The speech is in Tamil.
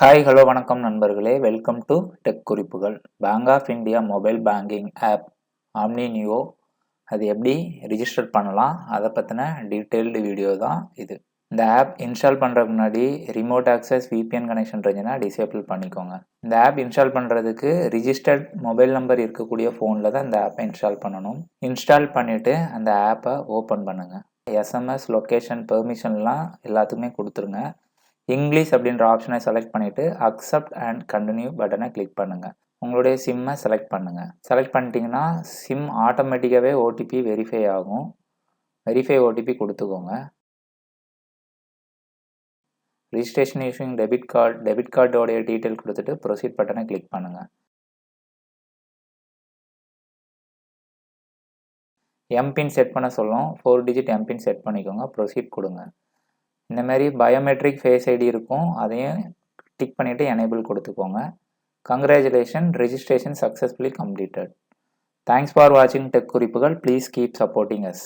ஹாய் ஹலோ வணக்கம் நண்பர்களே, வெல்கம் டு டெக் குறிப்புகள். Bank of India mobile banking app Omni Neo அது எப்படி ரிஜிஸ்டர் பண்ணலாம் அதை பற்றின டீட்டெயில்டு வீடியோ தான் இது. இந்த ஆப் இன்ஸ்டால் பண்ணுறதுக்கு முன்னாடி ரிமோட் ஆக்சஸ் விபிஎன் கனெக்ஷன் இருந்துச்சுன்னா டிசேபிள் பண்ணிக்கோங்க. இந்த ஆப் இன்ஸ்டால் பண்ணுறதுக்கு ரிஜிஸ்டர்ட் மொபைல் நம்பர் இருக்கக்கூடிய ஃபோனில் தான் இந்த ஆப்பை இன்ஸ்டால் பண்ணணும். இன்ஸ்டால் பண்ணிவிட்டு அந்த ஆப்பை ஓப்பன் பண்ணுங்கள். எஸ்எம்எஸ் லொக்கேஷன் பெர்மிஷன்லாம் எல்லாத்துக்குமே கொடுத்துருங்க. இங்கிலீஷ் அப்படின்ற ஆப்ஷனை செலக்ட் பண்ணிவிட்டு அக்செப்ட் அண்ட் கண்டினியூ பட்டனை கிளிக் பண்ணுங்கள். உங்களுடைய சிம்மை செலக்ட் பண்ணுங்கள். செலக்ட் பண்ணிட்டீங்கன்னா சிம் ஆட்டோமேட்டிக்காகவே ஓடிபி வெரிஃபை ஆகும். வெரிஃபை ஓடிபி கொடுத்துக்கோங்க. ரிஜிஸ்ட்ரேஷன் யூஸிங் டெபிட் கார்டோடைய டீட்டெயில் கொடுத்துட்டு ப்ரொசீட் பட்டனை கிளிக் பண்ணுங்கள். எம்பின் செட் பண்ண சொல்லும். 4 டிஜிட் எம்பின் செட் பண்ணிக்கோங்க. ப்ரொசீட் கொடுங்க. இந்த மாதிரி பயோமெட்ரிக் ஃபேஸ் ஐடி இருக்கும், அதையும் டிக் பண்ணிவிட்டு எனேபிள் கொடுத்துக்கோங்க. Congratulation, registration successfully completed. Thanks for வாட்சிங் டெக் குறிப்புகள். Please keep supporting us.